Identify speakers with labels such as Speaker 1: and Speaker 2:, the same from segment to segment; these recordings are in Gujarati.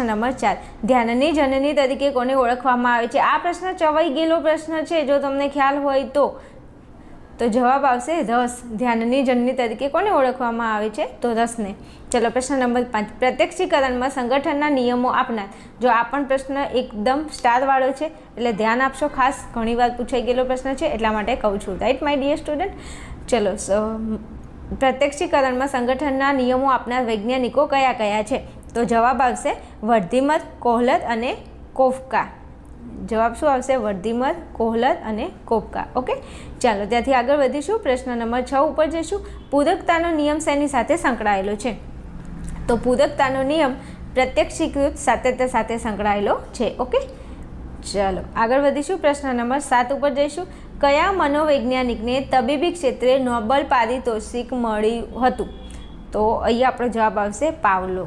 Speaker 1: नंबर 4 ध्याननी जननी तरीके कोने ओळखवामां आवे छे। आ प्रश्न चवाई गेलो प्रश्न छे, जो तमने ख्याल होय तो जवाब आवशे रस। ध्याननी जननी तरीके कोने ओळखवामां आवे छे? तो रसने। चलो प्रश्न नंबर 5 प्रत्यक्षीकरणमां संगठनना नियमो आपनार। जो आ पण प्रश्न एकदम स्टार वाळो छे એટલે ध्यान आपशो, खास घणीवार पूछाई गेलो प्रश्न छे એટલા માટે કહું છું, राइट माय डियर स्टूडेंट। चलो प्रत्यक्षीकरणमां संगठनना नियमो आपनार वैज्ञानिको कया कया छे? तो जवाब आवशे वर्धीमर, कोहलर अने कोफ्का। जवाब शुं आवशे? वर्धीमर, कोहलर अने कोफ्का। ओके, चालो त्याथी आगळ वधीशुं। प्रश्न नंबर 6 उपर जईशुं। पूरकतानो नियम शेनी साथे संकळायेलो छे? तो पूरकतानो नियम प्रत्यक्षीकृत सातत्य साथे संकळायेलो छे। ओके, चलो आगळ वधीशुं। प्रश्न नंबर 7 उपर जईशुं। कया मनोवैज्ञानिकने तबीबी क्षेत्रे नोबेल पारितोषिक मळ्युं हतुं? तो अहींया आपणो जवाब आवशे पावलो।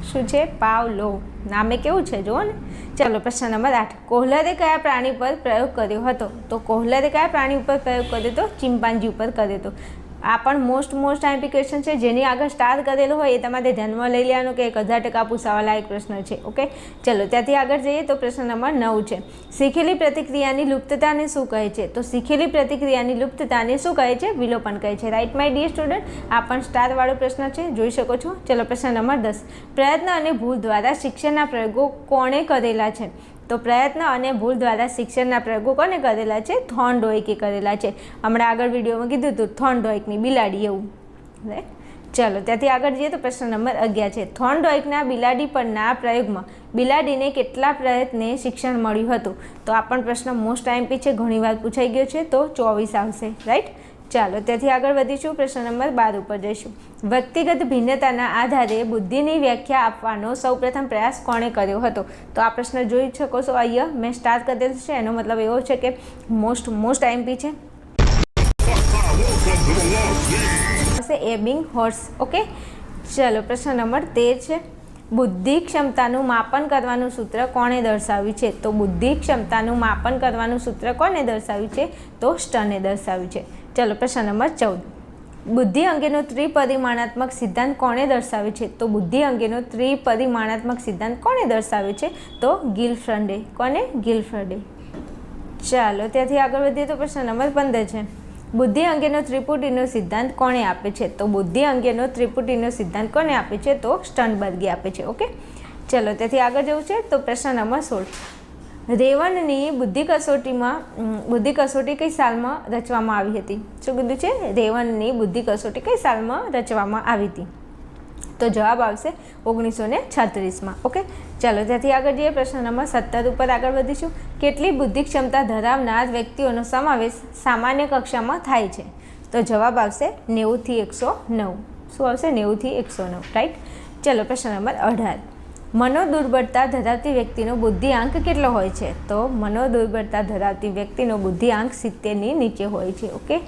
Speaker 1: शुं छे? पावलो। नामे केवुं छे जुओ ने। चलो प्रश्न नंबर 8 कोहलरे कया प्राणी पर प्रयोग कर्यो हतो? तो कोहलरे कया प्राणी पर प्रयोग कर्यो तो? चिंपांजी पर कर्यो तो। आ पण मोस्ट आईएमपी क्वेश्चन है, जेनी आगे स्टार करेलो होय ए तमारे ध्यानमां लई लेवानुं के 1000% पूछावा लायक प्रश्न है। ओके, चलो त्याथी आगळ जईए तो प्रश्न नंबर 9 है। सीखेली प्रतिक्रियानी लुप्तताने शुं कहे छे? तो सीखेली प्रतिक्रियानी लुप्तताने शुं कहे छे? विलोपन कहे छे। राइट माय डियर स्टूडेंट, आ पण स्टार वाळो प्रश्न है, जोई शको छो। चलो प्रश्न नंबर 10 प्रयत्न अने भूल द्वारा शिक्षणना प्रयोगो कोणे करेला छे? तो प्रयत्न अने भूल द्वारा शिक्षणना प्रयोगो कोने करेला छे? थॉर्नडाइके करेला छे। हमणां आगळ विडियोमां कीधुं हतुं थॉर्नडाइकनी बिलाड़ी एवुं, राइट। चलो त्याथी आगळ जईए तो प्रश्न नंबर 11 छे। थॉर्नडाइकना बिलाड़ी परना प्रयोगमां बिलाड़ीने केटला प्रयत्ने शिक्षण मळ्युं हतुं? तो आ पण प्रश्न मोस्ट आईएमपी छे, घणीवार पूछाई गयो छे, तो 24 आवशे, राइट। चालो त्याथी आगळ वधीशुं। प्रश्न नंबर 12 उपर जईशुं। व्यक्तिगत भिन्नताना आधारे बुद्धिनी व्याख्या आपवानो सौप्रथम प्रयास कोणे कर्यो हतो? तो आ प्रश्न जोई शको छो, अहींया मैं स्टार करेल छे, एनो मतलब एवो छे के मोस्ट आईएमपी छे। एबिंगहॉस। ओके, चलो प्रश्न नंबर 13 छे। बुद्धि क्षमतानुं मापन करवानुं सूत्र कोणे दर्शाव्युं छे? तो बुद्धि क्षमतानुं मापन करवानुं सूत्र कोणे दर्शाव्युं छे? तो स्टर्ने दर्शाव्युं छे। चलो प्रश्न नंबर 14 बुद्धि अंगेनो त्रिपरिमाणात्मक सिद्धांत कोणे दर्शाव्यो छे? तो बुद्धि अंगेनो त्रिपरिमाणात्मक सिद्धांत कोणे दर्शाव्यो छे? तो गिलफ्रेंडे। कोणे? गिलफ्रेंडे। चालो त्याथी आगळ वधीए तो प्रश्न नंबर 15 छे। बुद्धि अंगेनो त्रिपुटीनो सिद्धांत कोणे आपे छे? तो बुद्धि अंगेनो त्रिपुटीनो सिद्धांत कोणे आपे छे? तो स्टर्नबर्गे आपे छे। ओके, चलो त्याथी आगळ जवुं छे तो प्रश्न नंबर 16 रेवननी बुद्धि कसोटी कई सालमां रचवामां आवी हती? शुं कीधुं छे? रेवननी बुद्धि कसोटी कई सालमां रचवामां आवी हती? तो जवाब आवशे 1936 में। ओके, चलो त्याथी आगळ जईए प्रश्न नंबर 17 उपर आगळ वधीशुं। केटली बुद्धि क्षमता धरावनार व्यक्तिओनो समावेश सामान्य कक्षामां थाय छे? तो जवाब आवशे 90 થી 109। शुं आवशे? 90 થી 109, राइट। चलो प्रश्न नंबर 18 मनोदुर्बलता धरावती व्यक्तिनो बुद्धिआंक केटलो होय छे? तो मनोदुर्बलता धरावती व्यक्तिनो बुद्धिआंक 70 ની નીચે હોય છે। ओके,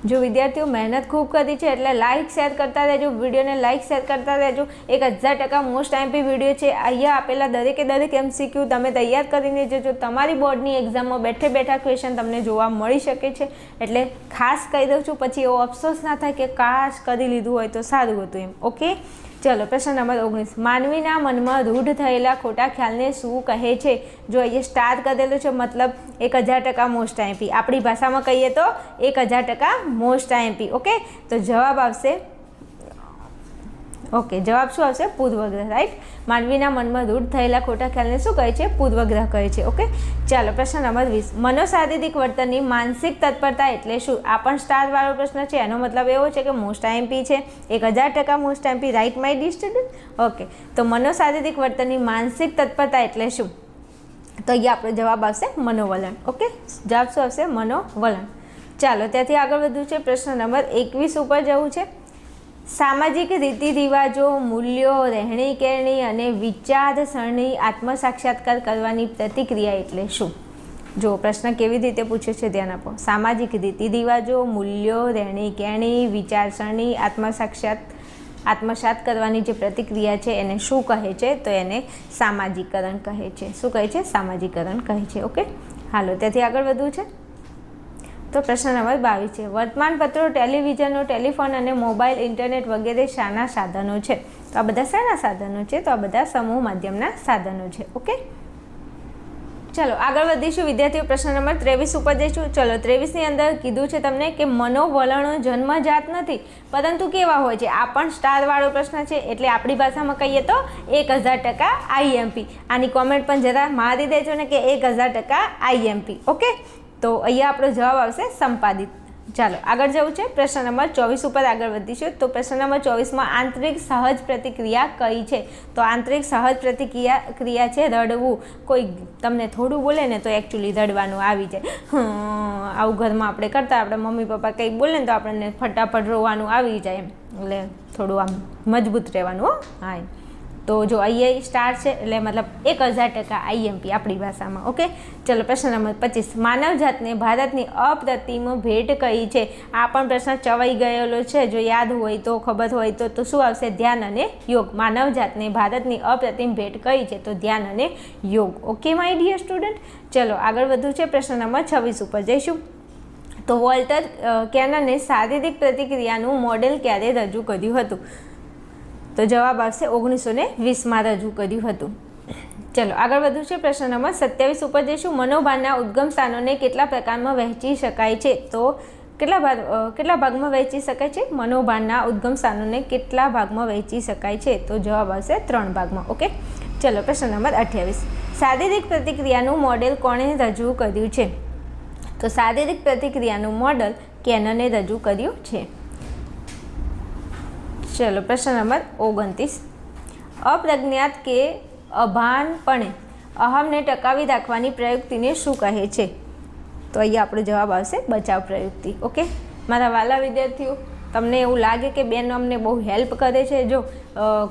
Speaker 1: जो विद्यार्थीओ मेहनत खूब करी है एटले लाइक शेर करता रहेजो, वीडियो ने लाइक शेर करता रहेजो। 1000% मोस्ट आईएमपी वीडियो है, अहींया आपेला दरेके दरेक एमसीक्यू तमे तैयार करीने जजो। तमारी बोर्डनी एक्जाममां बैठे बैठा क्वेश्चन तमने जोवा मळी शके छे, एटले खास कही दઉં છું, પછી एवो अफसोस ना थाय के काश करी लीधुं होय तो सारुं हतुं एम। ओके, चलो प्रश्न नंबर 19 मानवीना मनमा रूढ़ थयेला खोटा ख्यालने शुं कहे छे? जो अहींया स्टार करेलो छे, मतलब 1000% मोस्ट आईएमपी। आपणी भाषामां कहीए तो 1000% मोस्ट आईएमपी। ओके, तो जवाब आवशे ओके, जवाब शुं आवशे? पूर्वग्रह, राइट। मानवीना मनमा रूढ़ थयेला खोटा ख्यालने शुं कहे छे? पूर्वग्रह कहे छे। ओके, चलो प्रश्न नंबर 20 मनोशारीरिक वर्तननी मानसिक तत्परता एटले शुं? आ पण स्टार वाळो प्रश्न छे, एनो मतलब एवो छे के मोस्ट आईएमपी छे, 1000% most IMP, right my dear student. Okay, तो मनोशारीरिक वर्तननी मानसिक तत्परता एटले शुं? तो अहींया आपणो जवाब आवशे मनोवलन। ओके, जवाब शुं आवशे? मनोवलन। चालो त्याथी आगळ वधवुं छे। प्रश्न नंबर 21 उपर जवुं छे। सामाजिक रीति रिवाजों मूल्यों रहणी केरणी अने विचारसरणी आत्मसाक्षात्कार करवानी प्रतिक्रिया एटले शुं? जो प्रश्न केवी रीते पूछे छे ध्यान आपो। सामाजिक रीति रिवाजों मूल्यों रहणी केरणी विचारसरणी आत्मसात करवानी जे प्रतिक्रिया छे एने शुं कहे छे? तो एने सामाजिकरण कहे छे। शुं कहे छे? सामाजिकरण कहे छे। ओके, हालो त्याथी आगळ वधवुं छे। तो प्रश्न नंबर 22 है। वर्तमानपत्रों टेलिविजनों टेलिफोन और मोबाइल इंटरनेट वगैरह शाना साधनों है? તો આ બધા શાના સાધનો છે? તો આ બધા સમૂહ માધ્યમના સાધનો છે. ઓકે, ચલો આગળ વધીશું વિદ્યાર્થીઓ. પ્રશ્ન નંબર 23 ઉપર જઈશું. ચલો 23ની અંદર કીધું છે તમને કે મનોવલણો જન્મજાત નથી પરંતુ કેવા હોય છે. આ પણ સ્ટારવાળો પ્રશ્ન છે એટલે આપણી ભાષામાં કહીએ તો 1000% IMP. આની કોમેન્ટ પણ જરા મારી દેજો ને કે 1000% IMP. ઓકે, તો અહીંયા આપણો જવાબ આવશે સંપાદિત. ચાલો આગળ જવું છે. પ્રશ્ન નંબર 24 ઉપર આગળ વધીશું. તો પ્રશ્ન નંબર 24માં આંતરિક સહજ પ્રતિક્રિયા કઈ છે? તો આંતરિક સહજ પ્રતિક્રિયા છે રડવું. કોઈ તમને થોડું બોલે ને તો એકચ્યુઅલી રડવાનું આવી જાય. આવું ઘરમાં આપણે કરતા, આપણે મમ્મી પપ્પા કંઈ બોલે ને તો આપણને ફટાફટ રોવાનું આવી જાય એમ. એટલે થોડું આમ મજબૂત રહેવાનું. હો હા, તો જો અહીંયા સ્ટાર છે એટલે મતલબ 1000% IMP આપણી ભાષામાં. ઓકે, ચલો પ્રશ્ન નંબર 25 માનવજાતને ભારતની અપ્રતિમ ભેટ કઈ છે? આ પણ પ્રશ્ન ચવાઈ ગયેલો છે. જો યાદ હોય તો, ખબર હોય તો શું આવશે? ધ્યાન અને યોગ. માનવજાતને ભારતની અપ્રતિમ ભેટ કઈ છે? તો ધ્યાન અને યોગ. ઓકે માય ડિયર સ્ટુડન્ટ, ચલો આગળ વધવું છે. પ્રશ્ન નંબર 26 ઉપર જઈશું. તો વોલ્ટર કેનને શારીરિક પ્રતિક્રિયાનું મોડેલ ક્યારે રજૂ કર્યું હતું? તો જવાબ આવશે 1920માં રજૂ કર્યું હતું. ચલો આગળ વધુ છે. પ્રશ્ન નંબર 27 ઉપર જઈશું. મનોભારના ઉદ્ગમ સ્થાનોને કેટલા પ્રકારમાં વહેંચી શકાય છે? તો કેટલા ભાગમાં વહેંચી શકાય છે? મનોભારના ઉદ્ગમ સ્થાનોને કેટલા ભાગમાં વહેંચી શકાય છે? તો જવાબ આવશે 3 ભાગમાં. ઓકે, ચલો પ્રશ્ન નંબર 28 શારીરિક પ્રતિક્રિયાનું મોડેલ કોણે રજૂ કર્યું છે? તો શારીરિક પ્રતિક્રિયાનું મોડેલ કેનને રજૂ કર્યું છે. ચલો પ્રશ્ન નંબર 29 અપ્રજ્ઞાત કે અભાનપણે અહમને ટકાવી રાખવાની પ્રયુક્તિને શું કહે છે? તો અહીંયા આપણો જવાબ આવશે બચાવ પ્રયુક્તિ. ઓકે, મારા વાલા વિદ્યાર્થીઓ, તમને એવું લાગે કે બેન અમને બહુ હેલ્પ કરે છે? જો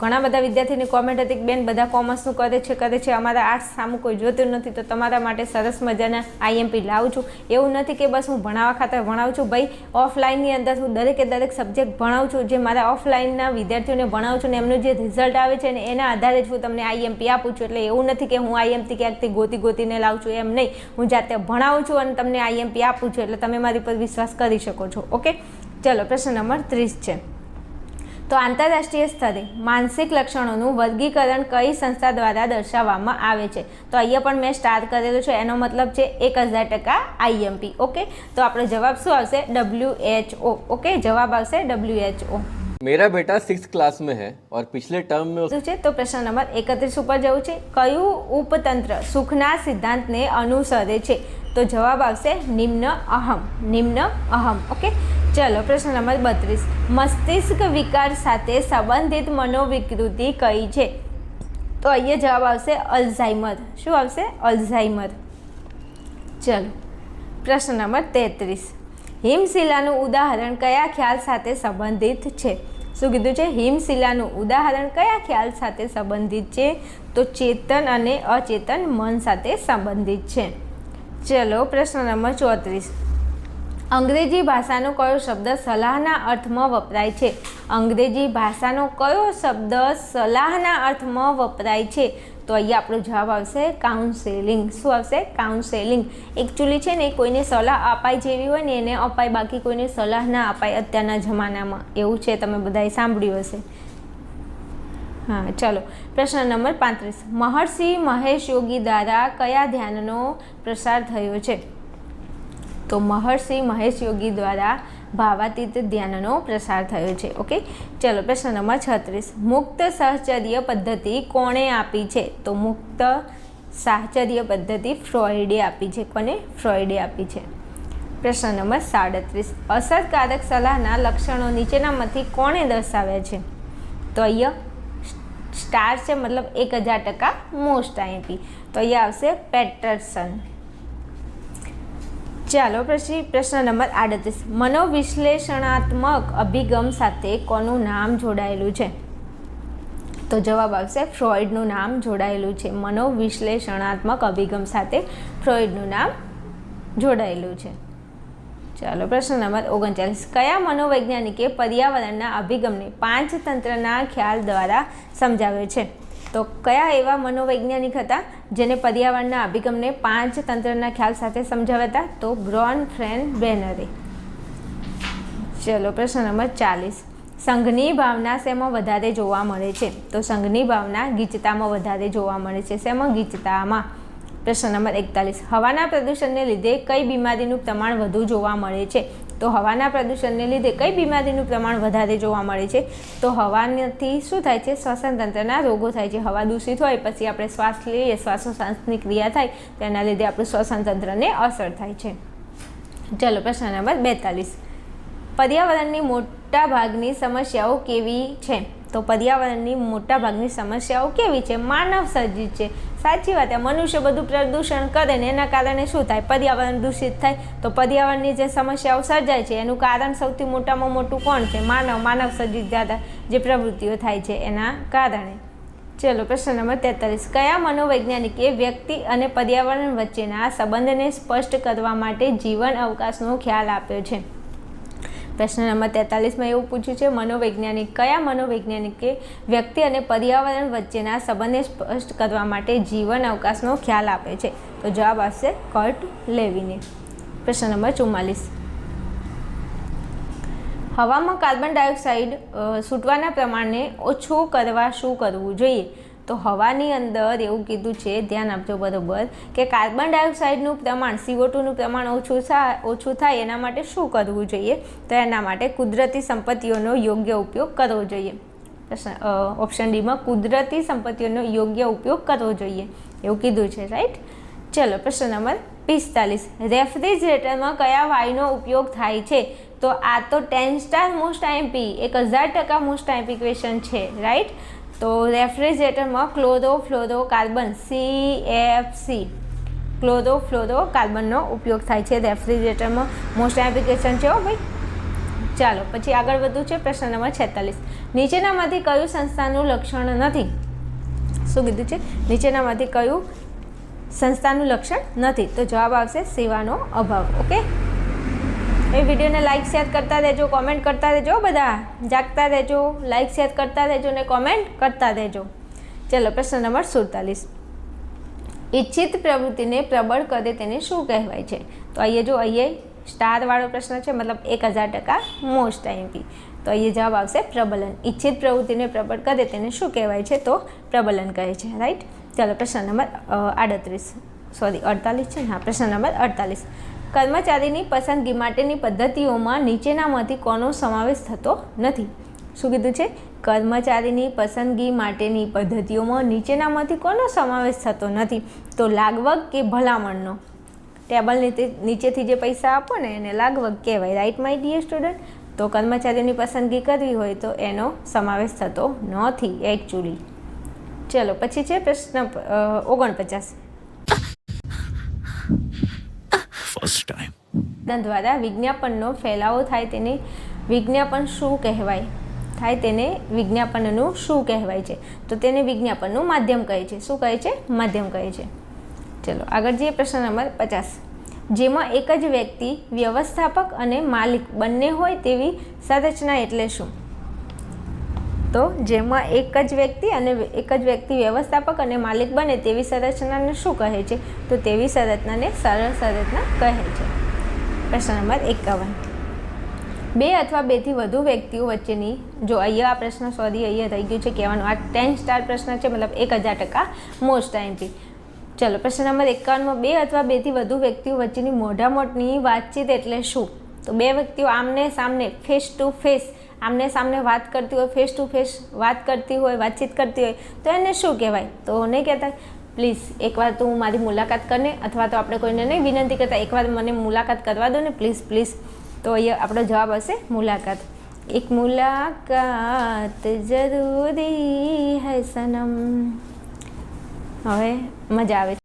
Speaker 1: ઘણા બધા વિદ્યાર્થીની કોમેન્ટ હતી કે બેન બધા કોમર્સનું કરે છે, અમારા આર્ટ્સ સામું કોઈ જોતું નથી. તો તમારા માટે સરસ મજાના IMP લાવું છું. એવું નથી કે બસ હું ભણાવવા ખાતર ભણાવું છું. ભાઈ ઓફલાઈનની અંદર હું દરેક સબ્જેક્ટ ભણાવું છું. જે મારા ઓફલાઈનના વિદ્યાર્થીઓને ભણાવું છું ને એમનું જે રિઝલ્ટ આવે છે ને એના આધારે જ હું તમને IMP આપું છું. એટલે એવું નથી કે હું IMP ક્યાંકથી ગોતીને લાવું છું, એમ નહીં. હું જાતે ભણાવું છું અને તમને IMP આપું છું. એટલે તમે મારી પર વિશ્વાસ કરી શકો છો. ઓકે, ચલો પ્રશ્ન નંબર 30 છે. તો આંતરરાષ્ટ્રીય સ્તરે માનસિક લક્ષણોનું વર્ગીકરણ કઈ સંસ્થા દ્વારા દર્શાવવામાં આવે છે? તો અહીંયા પણ મેં સ્ટાર કરેલું છે. એનો મતલબ છે 1000% IMP. ઓકે, તો આપણો જવાબ શું આવશે? WHO. ઓકે, જવાબ આવશે WHO.
Speaker 2: मेरा बेटा 6th क्लास में है और पिछले टर्म में
Speaker 1: છે. તો પ્રશ્ન નંબર 31 ઉપર જવું છે. કયું ઉપતંત્ર સુખના સિદ્ધાંતને અનુસરે છે? તો જવાબ આવશે નિમ્ન અહમ. ઓકે, ચલો પ્રશ્ન નંબર 32 મસ્તિષ્ક વિકાર સાથે સંબંધિત મનોવિકૃતિ કઈ છે? તો અહીંયા જવાબ આવશે અલ્ઝાઇમર. શું આવશે? અલ્ઝાઇમર. ચલો પ્રશ્ન નંબર 33 હિમશિલાનું ઉદાહરણ કયા ખ્યાલ સાથે સંબંધિત છે? શું કીધું છે? હિમશિલાનું ઉદાહરણ કયા ખ્યાલ સાથે સંબંધિત છે? તો ચેતન અને અચેતન મન સાથે સંબંધિત છે. ચલો પ્રશ્ન નંબર 34 અંગ્રેજી ભાષાનો કયો શબ્દ સલાહના અર્થમાં વપરાય છે? અંગ્રેજી ભાષાનો કયો શબ્દ સલાહના અર્થમાં વપરાય છે? તો અહીંયા આપણો જવાબ આવશે કાઉન્સેલિંગ. શું આવશે? કાઉન્સેલિંગ. એકચ્યુઅલી છે ને કોઈને સલાહ અપાય જેવી હોય ને એને અપાય, બાકી કોઈને સલાહ ના અપાય અત્યારના જમાનામાં. એવું છે, તમે બધાએ સાંભળ્યું હશે. હા, ચલો પ્રશ્ન નંબર 35 મહર્ષિ મહેશ યોગી દ્વારા કયા ધ્યાનનો પ્રસાર થયો છે? તો મહર્ષિ મહેશ યોગી દ્વારા ભાવાતીત ધ્યાનનો પ્રસાર થયો છે. ઓકે, ચલો પ્રશ્ન નંબર 36 મુક્ત સાહચર્ય પદ્ધતિ કોણે આપી છે? તો મુક્ત સાહચર્ય પદ્ધતિ ફ્રોઈડે આપી છે. કોને? ફ્રોઈડે આપી છે. પ્રશ્ન નંબર 37 અસરકારક સલાહના લક્ષણો નીચેનામાંથી કોણે દર્શાવ્યા છે? તો અહીંયા સ્ટાર છે, મતલબ 1000% મોસ્ટ IMP. તો અહીંયા આવશે પેટરસન. ચાલો પછી પ્રશ્ન નંબર 38 મનોવિશ્લેષણાત્મક અભિગમ સાથે કોનું નામ જોડાયેલું છે? તો જવાબ આવશે ફ્રોઈડનું નામ જોડાયેલું છે. મનોવિશ્લેષણાત્મક અભિગમ સાથે ફ્રોઈડનું નામ જોડાયેલું છે. ચાલો પ્રશ્ન નંબર 39 કયા મનોવૈજ્ઞાનિકે પર્યાવરણના અભિગમને 5 તંત્રના ખ્યાલ દ્વારા સમજાવ્યો છે? તો કયા એવા મનોવૈજ્ઞાનિક હતા જેને પર્યાવરણના અભિગમને 5 તંત્રના ખ્યાલ સાથે સમજાવ્યા હતા? તો બ્રોનફ્રેન બેનરે. ચલો પ્રશ્ન નંબર 40 સંઘની ભાવના શેમાં વધારે જોવા મળે છે? તો સંઘની ભાવના ગીચતામાં વધારે જોવા મળે છે. શેમાં? ગીચતામાં. પ્રશ્ન નંબર 41. હવાના પ્રદૂષણને લીધે કઈ બીમારીનું પ્રમાણ વધુ જોવા મળે છે? તો હવાના પ્રદૂષણને લીધે કઈ બીમારીનું પ્રમાણ વધારે જોવા મળે છે? તો હવાથી શું થાય છે? શ્વસન તંત્રના રોગો થાય છે. હવા દૂષિત હોય પછી આપણે શ્વાસ લઈએ, શ્વાસોશ્વાસની ક્રિયા થાય, તેના લીધે આપણું શ્વસન તંત્રને અસર થાય છે. ચલો પ્રશ્ન નંબર 42. પર્યાવરણની મોટા ભાગની સમસ્યાઓ કેવી છે? તો પર્યાવરણની મોટા ભાગની સમસ્યાઓ કેવી છે? માનવ સર્જિત છે. સાચી વાત. મનુષ્ય બધું પ્રદૂષણ કરે ને એના કારણે શું થાય? પર્યાવરણ દૂષિત થાય. તો પર્યાવરણની જે સમસ્યાઓ સર્જાય છે એનું કારણ સૌથી મોટામાં મોટું કોણ છે? માનવ સર્જિત જે પ્રવૃત્તિઓ થાય છે એના કારણે. ચલો પ્રશ્ન નંબર 43. કયા મનોવૈજ્ઞાનિકે વ્યક્તિ અને પર્યાવરણ વચ્ચેના સંબંધને સ્પષ્ટ કરવા માટે જીવન અવકાશનો ખ્યાલ આપ્યો છે? પ્રશ્ન નંબર 43માં એવું પૂછ્યું છે, કયા મનોવૈજ્ઞાનિકે વ્યક્તિ અને પર્યાવરણ વચ્ચેના સંબંધને સ્પષ્ટ કરવા માટે જીવન અવકાશનો ખ્યાલ આપે છે? તો જવાબ આવશે કર્ટ લેવિને. પ્રશ્ન નંબર 44. હવામાં કાર્બન ડાયોક્સાઇડ છૂટવાના પ્રમાણને ઓછું કરવા શું કરવું જોઈએ? તો હવાની અંદર એવું કીધું છે, ધ્યાન આપજો બરોબર, કે કાર્બન ડાયોક્સાઇડનું પ્રમાણ CO2નું પ્રમાણ ઓછું થાય એના માટે શું કરવું જોઈએ? તો એના માટે કુદરતી સંપત્તિઓનો યોગ્ય ઉપયોગ કરવો જોઈએ. ઓપ્શન ડીમાં કુદરતી સંપત્તિઓનો યોગ્ય ઉપયોગ કરવો જોઈએ એવું કીધું છે, રાઈટ. ચલો પ્રશ્ન નંબર 45. રેફ્રિજરેટરમાં કયા વાયુનો ઉપયોગ થાય છે? તો આ તો 10 star most IMP 1000% most IMP question છે, રાઈટ. તો રેફ્રિજરેટરમાં ક્લોરોફ્લોરોકાર્બન CFC ક્લોરોફ્લોરોકાર્બનનો ઉપયોગ થાય છે રેફ્રિજરેટરમાં. મોસ્ટ એપ્લિકેશન છે હો ભાઈ. ચાલો પછી આગળ વધુ છે. પ્રશ્ન નંબર 46. નીચેનામાંથી કયું સંસ્થાનું લક્ષણ નથી? શું કીધું છે? નીચેનામાંથી કયું સંસ્થાનું લક્ષણ નથી? તો જવાબ આવશે સેવાનો અભાવ. ઓકે. એ વિડીયોને લાઇક શેર કરતા રહેજો, કોમેન્ટ કરતા રહેજો, બધા જાગતા રહેજો, લાઇક શેર કરતા રહેજો ને કોમેન્ટ કરતા રહેજો. ચલો પ્રશ્ન નંબર 47. ઈચ્છિત પ્રવૃત્તિને પ્રબળ કરે તેને શું કહેવાય છે? તો અહીંયા સ્ટારવાળો પ્રશ્ન છે, મતલબ 1000% મોસ્ટ આઈએમપી. તો અહીંયા જવાબ આવશે પ્રબલન. ઈચ્છિત પ્રવૃત્તિને પ્રબળ કરે તેને શું કહેવાય છે? તો પ્રબલન કહે છે, રાઈટ. ચાલો પ્રશ્ન નંબર 48 છે ને? હા, પ્રશ્ન નંબર 48. કર્મચારીની પસંદગી માટેની પદ્ધતિઓમાં નીચેનામાંથી કોનો સમાવેશ થતો નથી? શું કીધું છે? કર્મચારીની પસંદગી માટેની પદ્ધતિઓમાં નીચેનામાંથી કોનો સમાવેશ થતો નથી? તો લાગવગ કે ભલામણનો? ટેબલ નીચેથી જે પૈસા આપો ને એને લાગવગ કહેવાય, રાઈટ માય ડિયર સ્ટુડન્ટ. તો કર્મચારીની પસંદગી કરવી હોય તો એનો સમાવેશ થતો નથી એકચ્યુઅલી. ચલો પછી છે પ્રશ્ન 49. દ્વારા વિજ્ઞાપનનો ફેલાવો થાય તેને વિજ્ઞાપન શું કહેવાય? વિજ્ઞાપનનું શું કહેવાય છે? તો તેને વિજ્ઞાપનનું માધ્યમ કહે છે. શું કહે છે? માધ્યમ કહે છે. ચલો આગળ જઈએ. પ્રશ્ન નંબર 50. જેમાં એક જ વ્યક્તિ વ્યવસ્થાપક અને માલિક બંને હોય તેવી સંરચના એટલે શું? તો જેમાં એક જ વ્યક્તિ વ્યવસ્થાપક અને માલિક બને તેવી સંરચનાને શું કહે છે? તો તેવી સંરચનાને સરળ સંરચના કહે છે. પ્રશ્ન નંબર 51. 2 અથવા 2થી વધુ વ્યક્તિઓ વચ્ચેની, જો અહીંયા આ પ્રશ્ન અહીંયા થઈ ગયું છે કહેવાનું, આ 10 સ્ટાર પ્રશ્ન છે, મતલબ 1000% મોસ્ટ આઈએમપી. ચલો પ્રશ્ન નંબર 51માં 2 અથવા 2થી વધુ વ્યક્તિઓ વચ્ચેની મોઢામોઢની વાતચીત એટલે શું? તો 2 વ્યક્તિઓ આમને સામને ફેસ ટુ ફેસ આમને સામને વાત કરતી હોય, ફેસ ટુ ફેસ વાત કરતી હોય, વાતચીત કરતી હોય તો એને શું કહેવાય? તો નહીં કહેતા પ્લીઝ એકવાર તું મારી મુલાકાત કરને, અથવા તો આપણે કોઈને નહીં વિનંતી કરતા એકવાર મને મુલાકાત કરવા દો ને પ્લીઝ. તો અહીંયા આપણો જવાબ હશે મુલાકાત. એક મુલાકાત જરૂરી હૈ સનમ. હવે મજા આવે છે.